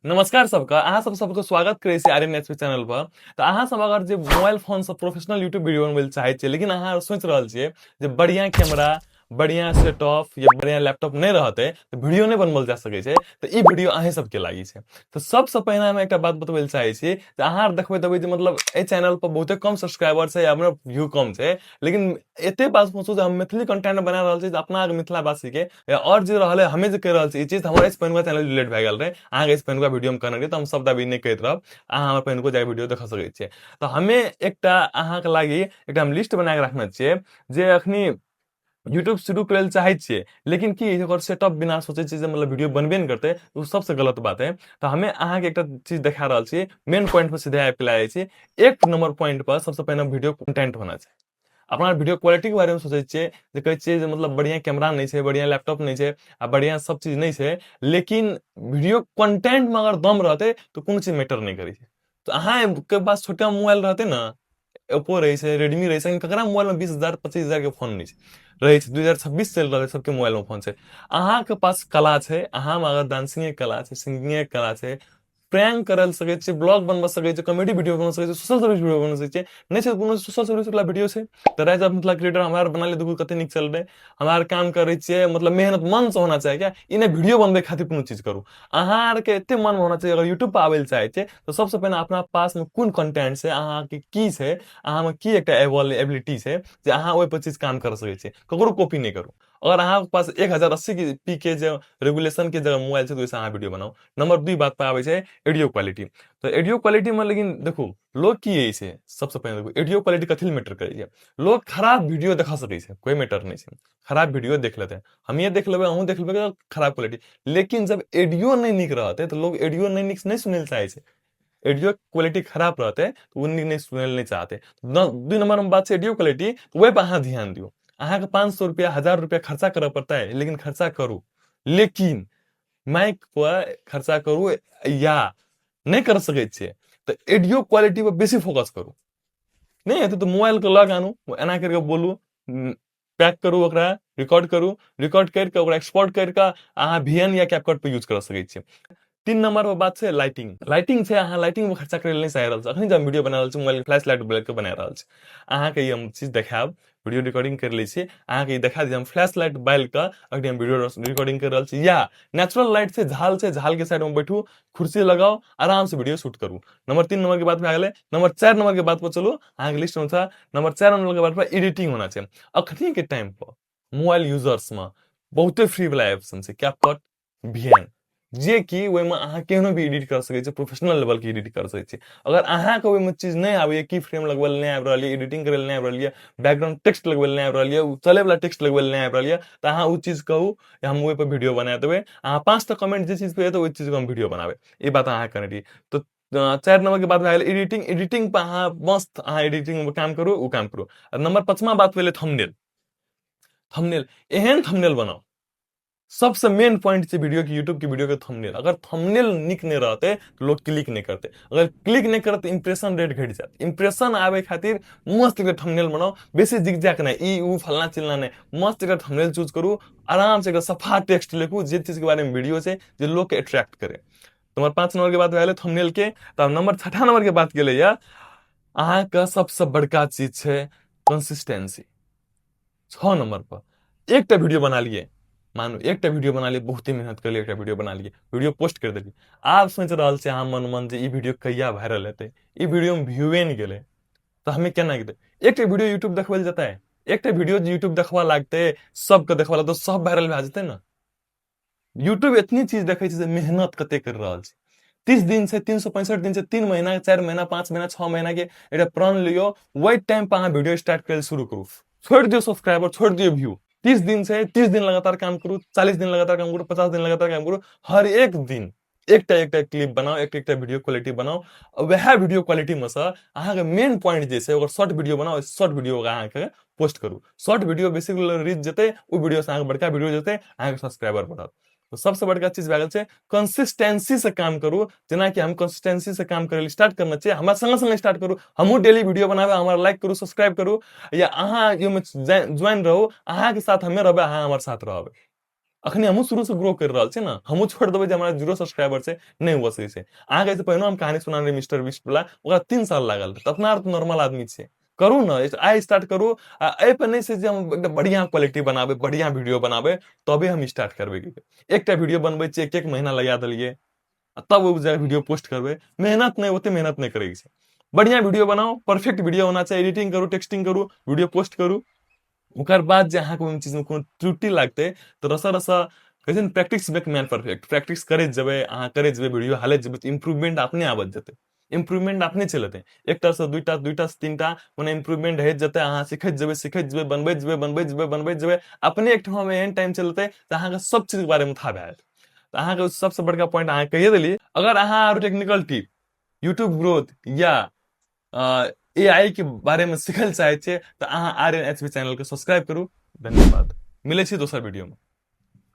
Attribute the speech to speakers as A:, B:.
A: नमस्कार सबका अहाँ सबको स्वागत करे छी आर्यन एचपी चैनल पर। तो अहाँ सब अगर जे मोबाइल फोन से प्रोफेशनल यूट्यूब वीडियो बनबे चाहे छे लेकिन अहाँ सोच रहल छिए जे बढ़िया कैमरा बढ़िया सेटअप या बढ़िया लैपटॉप नहीं रहते तो वीडियो नहीं बनबल जा सके छे। तो ई वीडियो अहे सबके लागी छे। तो सबसे पहले हम एक बात बतबे चाहे छी जे अहाँ देखबे तबे जे मतलब ए चैनल पर बहुते कम सब्सक्राइबर छे या हमरा व्यू कम छे, लेकिन एते बात सोचो जे हम मैथिली कंटेंट बना रहल छी अपना मिथिला वासी के या और जे रहले हमें जे कह रहल छी ई चीज हमारे इस पेनवा चैनल डिलीट भए गेल रहे। आगे इस पेनवा वीडियो में करने तो हम शब्द अभी नहीं कहते रहब, अहाँ हमर पेन को जाके वीडियो देख सके छिए। तो हमें एकटा अहाँ के लागी एकटा हम लिस्ट बना के रखने छिए जे अखनी यूट्यूब शुरू करे ले चाहे छिए लेकिन की ओकर सेटअप बिना सोचे छिए जे मतलब वीडियो बनबे नहीं करते तो सबसे गलत बात है। तो हमें अहाँ के एकटा चीज दिखा रहल छी, मेन पॉइंट पर सीधे आबि के लागे छी। एक नंबर पॉइंट पर सबसे पहले वीडियो कंटेंट होना चाहिए। अपना वीडियो क्वालिटी के बारे में सोचे छिए जे कहै छिए जे मतलब बढ़िया कैमरा नहीं छे, बढ़िया लैपटॉप नहीं छे आ बढ़िया सब चीज नहीं छे, लेकिन वीडियो कंटेंट में अगर दम रहते तो कोनो चीज मैटर नहीं करे छे। तो अहाँ के पास छोटा मोबाइल रहते ना, ओप्पो रहे छे, रेडमी रहे छे, ककरा मोबाइल में 20,000 25,000 के फोन नहीं छे रहे छे। 2026 चल रहा है, सबके मोबाइल में फोन छे। अहाँ के पास कला छे, अहाँ में अगर डांसिंग के कला छे, सिंगिंग के कला छे, प्रैंक करल सके छे, ब्लॉग बनवा सके छे, कॉमेडी वीडियो बना सके छे, सोशल सर्विस वीडियो बना सके छे। नहीं छे कोनो सोशल सर्विस वाला वीडियो छे तो राइज ऑफ मतलब क्रिएटर हमार बना ले, देखो कते निक चल रहे हमार काम करे छे। मतलब मेहनत मन से होना चाहिए क्या इन्हें वीडियो बनबे खातिर कोनो चीज करू। अहाँ आर के एते मन में होना चाहिए। अगर यूट्यूब पर आवे ले चाहे छे तो सबसे पहले अपना पास में कोन कंटेंट छे, अहाँ के की छे, अहाँ में की एकटा एबिलिटी छे जे अहाँ ओइ पर चीज काम कर सके छे, ककरो कॉपी नहीं करू। अगर अहाँ के पास 1080 की पी के जो रेगुलेशन के जगह मोबाइल छे तो वैसे अहाँ वीडियो बनाओ। नंबर 2 बात पे आवे छे ऑडियो क्वालिटी। तो ऑडियो क्वालिटी में लेकिन देखो लोग की यही छे, सबसे पहले देखो ऑडियो क्वालिटी कथी मैटर करे छे। लोग खराब वीडियो देखा सके छे, कोई मैटर नहीं छे, खराब वीडियो देख लेते हैं। हम ये देख लेबे, अहूं देख लेबे खराब क्वालिटी, लेकिन जब ऑडियो नहीं निक रहते तो लोग ऑडियो नहीं निक नहीं सुने चाहे छे। ऑडियो क्वालिटी खराब रहते तो वो नहीं सुने नहीं चाहते। 2 नंबर में बात है ऑडियो क्वालिटी, तो वही पर अहाँ ध्यान दियो। अहाँ के 500 रुपया 1000 रुपया खर्चा करे पड़ता है, लेकिन खर्चा करू, लेकिन माइक पर खर्चा करू या नहीं कर सके छे तो ऑडियो क्वालिटी पर बेसी फोकस करू। नहीं हेतु तो मोबाइल के लग आनू, एना करके बोलू, पैक करू, ओकरा रिकॉर्ड करू, रिकॉर्ड करके ओकरा एक्सपोर्ट करके अहाँ वीएन या कैपकट पे यूज कर सके छे। 3 नंबर पर बात है लाइटिंग। लाइटिंग से अहाँ लाइटिंग में खर्चा करे नहीं चाह रहल छी। अखनी जब वीडियो बना रहल छी मोबाइल फ्लैश लाइट के बना रहल छी, अहाँ के हम चीज देखाब, वीडियो रिकॉर्डिंग कर ले छी, अहाँ के देखा दी हम फ्लैश लाइट बाल का अखनी हम वीडियो रिकॉर्डिंग कर रहल छी। या नेचुरल लाइट से झाल के साइड में बैठू, कुर्सी लगाओ, आराम से वीडियो शूट करू। नंबर 3 नंबर के बात में आ गए। नंबर 4 नंबर के बात पर चलो, अहाँ के लिस्ट में था नंबर 4 नंबर के बात पर एडिटिंग होना चाहिए। अखनी के टाइम पर मोबाइल यूजर्स में बहुते फ्री वाला ऑप्शन है, कैपकट, वीएन, जे कि ओइ में अहाँ केहनो भी एडिट कर सके छे, प्रोफेशनल लेवल के एडिट कर सके छे। अगर अहाँ के ओइ में चीज नहीं आवे, की फ्रेम लगवल नहीं आब रहल, एडिटिंग करे नहीं आब रहल, बैकग्राउंड टेक्स्ट लगवल नहीं आब रहल, चले वाला टेक्स्ट लगवल नहीं आब रहल, तो अहाँ उ चीज कहू, हम ओइ पर वीडियो बना देबे। अहाँ 5 टा कमेंट जे चीज पे तो ओइ चीज को हम वीडियो बनावे, ये बात अहाँ करनी रही। तो 4 नंबर के बाद में एडिटिंग। एडिटिंग पर अहाँ मस्त अहाँ एडिटिंग में काम करू, उ काम करू। नंबर 5मा बात भेले थंबनेल। थंबनेल एहन थंबनेल बनाओ, सबसे मेन पॉइंट है वीडियो की, यूट्यूब की वीडियो के थंबनेल। अगर थंबनेल निक नहीं रहते तो लोग क्लिक नहीं करते, अगर क्लिक नहीं करते इंप्रेशन रेट घट जाते। इंप्रेशन आवे खातिर मस्त एक थंबनेल बनाओ, बेसी जिगजैग नहीं, ई ऊ फलना चिलना नहीं, मस्त एक थंबनेल चूज करू, आराम से एक सफा टेक्स्ट लिखू जे चीज के बारे में वीडियो से जो लोग के अट्रैक्ट करे। नंबर 5 नंबर के बात भए थंबनेल के। तब नंबर 6 नंबर के बात गेले या अहाँ का सबसे बड़का चीज है कंसिस्टेंसी। 6 नंबर पर एक वीडियो बना लिए, मानो एक वीडियो बना लिए, बहुत ही मेहनत कर लिए, एक वीडियो बना लिए, वीडियो पोस्ट कर दिली। आप सोच रहल छे अहाँ मन मन जे ई वीडियो कहिया वायरल हेते, ई वीडियो में व्यूए नहीं गेले तो हमें केना गेते। एक वीडियो यूट्यूब देखबे जाता है, एक वीडियो यूट्यूब देखवा लागते, सबके देखवा लगते, सब वायरल भए जेते ना। यूट्यूब इतनी चीज देखे छे, मेहनत कते कर रहल छे। 30 दिन से 365 दिन से 3 महीना 4 महीना 5 महीना 6 महीना के एक प्रण लियो, वही टाइम पर अहाँ वीडियो स्टार्ट कर शुरू करू। छोड़ दियो सब्सक्राइबर, छोड़ दियो व्यू। 30 दिन से 30 दिन लगातार काम करू, 40 दिन लगातार काम करू, 50 दिन लगातार काम करू। हर एक दिन एक क्लिप बनाओ, एक वीडियो क्वालिटी बनाओ। वह वीडियो क्वालिटी में से अहाँ के मेन पॉइंट जैसे अगर शॉर्ट वीडियो बनाओ, शॉर्ट वीडियो अहाँ के पोस्ट करू। शॉर्ट वीडियो बेसिकली रीच जेते, उ वीडियो से अहाँ के बड़का वीडियो जेते, अहाँ के सब्सक्राइबर बढ़त। तो सबसे बड़का चीज भए गेल छै कंसिस्टेंसी से काम करू। जेना कि हम कंसिस्टेंसी से काम करे स्टार्ट करना चाहिए, हमरा संग संग स्टार्ट करू। हमहू डेली वीडियो बनावे, हमारा लाइक करू, सब्सक्राइब करू, या अहाँ ये में ज्वाइन रहू, अहाँ के साथ हमें रहबे, अहाँ हमारे साथ रहबे। अखनी हमहू शुरू से ग्रो कर रहा छे ना, हमहू छोड़ देबे जे हमरा 0 सब्सक्राइबर से नहीं हुआ सही से। अहाँ कैसे पहिनो हम कहानी सुनाने मिस्टर बीस्ट वाला, ओकरा 3 साल लागल रहे, त अपना तो नॉर्मल आदमी छे। करू ना, आइ स्टार्ट करू। ए पर नहीं से जे हम एकदम बढ़िया क्वालिटी बनाबे, बढ़िया वीडियो बनाबे, तबे हम स्टार्ट करबे। एकटा वीडियो बनबे छे, एक महीना लगा देलिए, तब वो वीडियो पोस्ट करबे। मेहनत नहीं होते, मेहनत नहीं करे छे। बढ़िया वीडियो बनाओ, परफेक्ट वीडियो होना चाहिए, एडिटिंग करू, टेक्सटिंग करू, वीडियो पोस्ट करू। ओकर बाद जे अहाँ कोनो चीज में कोनो त्रुटि लागते, तो रसा रसा कहै छै ने, practice make man perfect. Practice करैत जेबै, अहाँ करैत जेबै, वीडियो हालैत जेबै, तो इम्प्रूवमेंट अपने आबत जेतै। इम्प्रूवमेंट अपने चलि अयतै, एकटा से दुइटा, दुइटा से तीनटा, मने इम्प्रूवमेंट होइत जेतै। अहाँ सीखैत जेबै, बनबैत जेबै, बनबैत जेबै, बनबैत जेबै, अपने एक ठमा में एहन टाइम चलतै तऽ अहाँके सब चीज के बारे में था भए जायत। तऽ अहाँके सबसे बड़का पॉइंट अहाँ कहिए देलिए। अगर अहाँ आरो टेक्निकल टिप, यूट्यूब ग्रोथ या एआई के बारे में सीखल चाहे छियै, तऽ अहाँ आर्यन एचपी चैनल के सब्सक्राइब करू। धन्यवाद, मिलै छी दोसर वीडियो में।